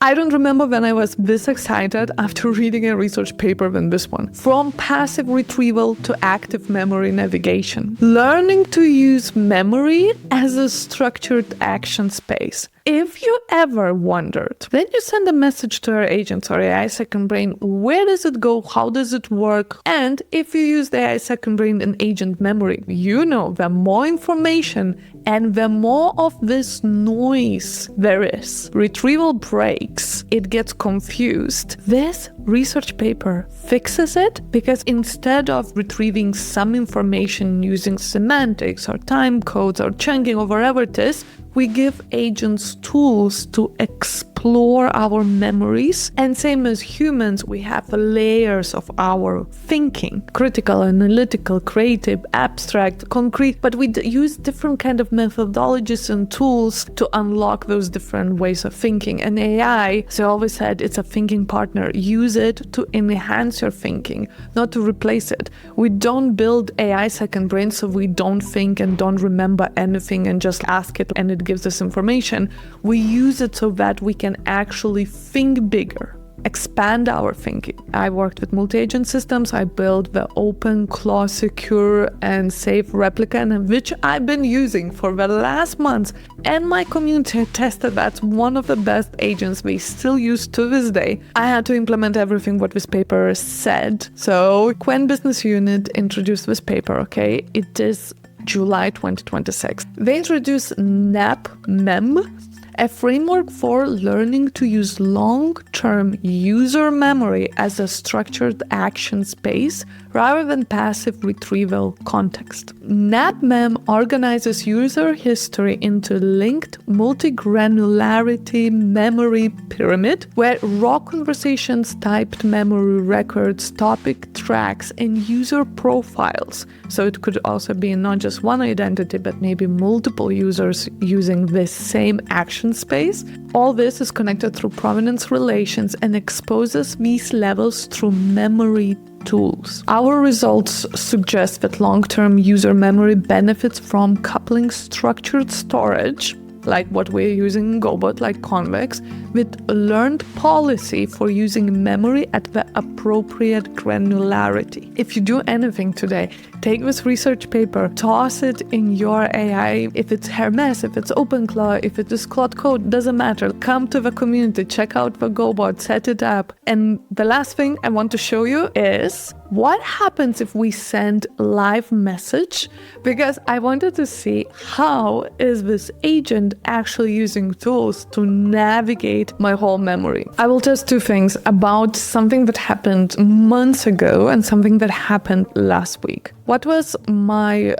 I don't remember when I was this excited after reading a research paper than this one. From passive retrieval to active memory navigation. Learning to use memory as a structured action space. If you ever wondered, then you send a message to our agents or AI second brain, where does it go, how does it work? And if you use the AI second brain in agent memory, you know the more information and the more of this noise there is. Retrieval breaks, it gets confused. This research paper fixes it because instead of retrieving some information using semantics or time codes or chunking or whatever it is, we give agents tools to explore our memories. And same as humans, we have layers of our thinking. Critical, analytical, creative, abstract, concrete. But we use different kind of methodologies and tools to unlock those different ways of thinking. And AI, as I always said, it's a thinking partner. Use it to enhance your thinking, not to replace it. We don't build AI second brain so we don't think and don't remember anything and just ask it and it gives us information. We use it so that we can actually think bigger, expand our thinking. I worked with multi-agent systems. I built the open, close, secure, and safe replica, which I've been using for the last months. And my community tested that's one of the best agents we still use to this day. I had to implement everything what this paper said. So Qwen business unit introduced this paper, okay? It is July 2026. They introduced NapMem, a framework for learning to use long-term user memory as a structured action space rather than passive retrieval context. NapMem organizes user history into linked multi-granularity memory pyramid where raw conversations, typed memory records, topic tracks, and user profiles. So it could also be not just one identity, but maybe multiple users using this same action space. All this is connected through provenance relations and exposes these levels through memory tools. Our results suggest that long-term user memory benefits from coupling structured storage, like what we're using in GoBot, like convex, with learned policy for using memory at the appropriate granularity. If you do anything today, take this research paper, toss it in your AI. If it's Hermes, if it's OpenClaw, if it is Claude Code, doesn't matter. Come to the community, check out the GoBot, set it up. And the last thing I want to show you is what happens if we send live message, because I wanted to see how is this agent actually using tools to navigate my whole memory. I will test two things about something that happened months ago and something that happened last week. What was my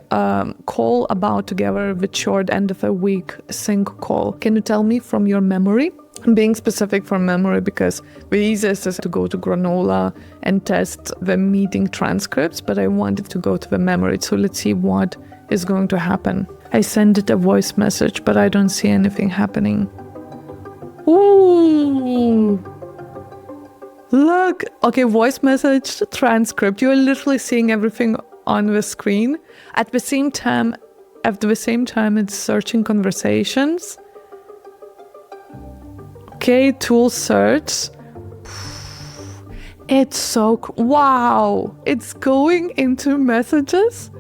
call about together with short end of a week sync call? Can you tell me from your memory? I'm being specific for memory because the easiest is to go to Granola and test the meeting transcripts, but I wanted to go to the memory. So let's see what is going to happen. I sent it a voice message, but I don't see anything happening. Ooh! Look! Okay, voice message, transcript. You're literally seeing everything on the screen. At the same time, it's searching conversations. Okay, tool search. It's so wow! It's going into messages.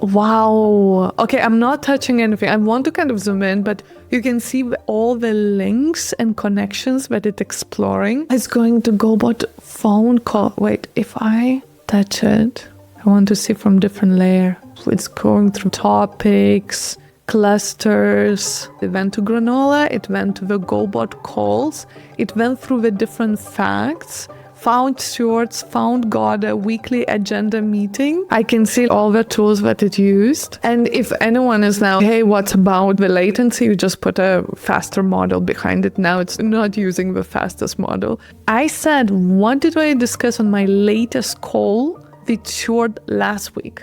Wow. Okay, I'm not touching anything. I want to kind of zoom in, but you can see all the links and connections that it's exploring. It's going to GoBot phone call. Wait, if I touch it, I want to see from different layer. It's going through topics, clusters. It went to Granola, it went to the GoBot calls, it went through the different facts, found shorts, found got a weekly agenda meeting. I can see all the tools that it used. And if anyone is now, hey, what's about the latency? You just put a faster model behind it. Now it's not using the fastest model. I said, what did I discuss on my latest call with short last week?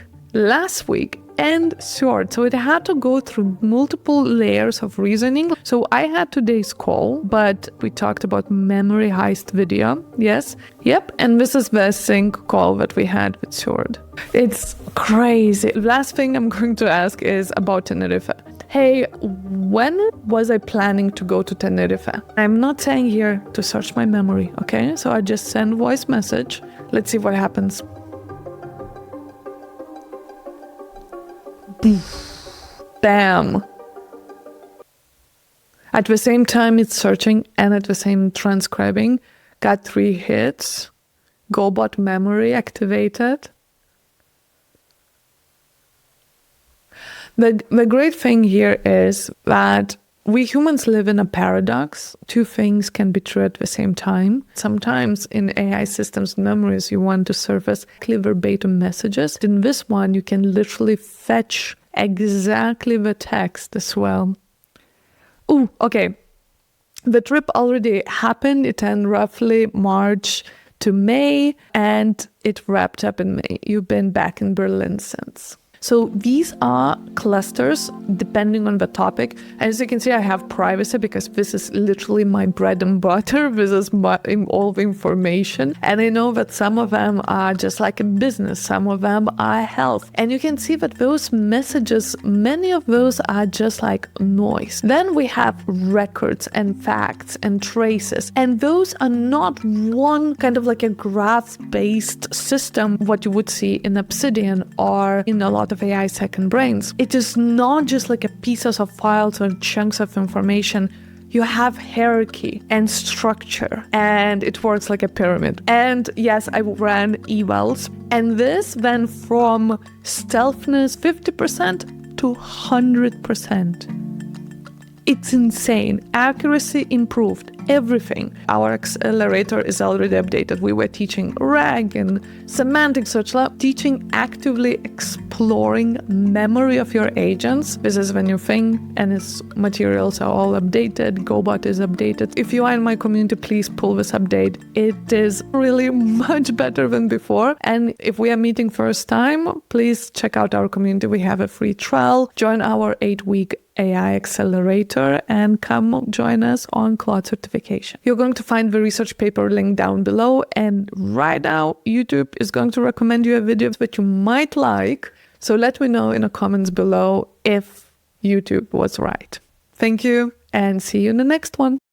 And short. So it had to go through multiple layers of reasoning. So I had today's call, but we talked about memory heist video. Yes. Yep. And this is the sync call that we had with short. It's crazy. Last thing I'm going to ask is about Tenerife. hey, when was I planning to go to Tenerife? I'm not saying here to search my memory, okay? So I just send voice message. Let's see what happens. Bam. At the same time, it's searching and at the same transcribing. Got 3 hits. GoBot memory activated. The great thing here is that we humans live in a paradox. 2 things can be true at the same time. Sometimes in AI systems memories, you want to surface clear verbatim messages. In this one, you can literally fetch exactly the text as well. Ooh, okay. The trip already happened. It ended roughly March to May, and it wrapped up in May. You've been back in Berlin since. So these are clusters depending on the topic. As you can see, I have privacy because this is literally my bread and butter. This is all the information. And I know that some of them are just like a business. Some of them are health. And you can see that those messages, many of those are just like noise. Then we have records and facts and traces. And those are not one kind of like a graph-based system, what you would see in Obsidian or in a lot of AI second brains. It is not just like a pieces of files or chunks of information. You have hierarchy and structure, and it works like a pyramid. And yes, I ran Evals, and this went from stealthness 50% to 100%. It's insane. Accuracy improved. Everything. Our accelerator is already updated. We were teaching RAG and semantic search lab, teaching actively exploring memory of your agents. This is the new thing, and its materials are all updated. GoBot is updated. If you are in my community, please pull this update. It is really much better than before. And if we are meeting first time, please check out our community. We have a free trial. Join our 8-week AI accelerator and come join us on Claude certification. You're going to find the research paper link down below, and right now YouTube is going to recommend you a video that you might like. So let me know in the comments below if YouTube was right. Thank you and see you in the next one.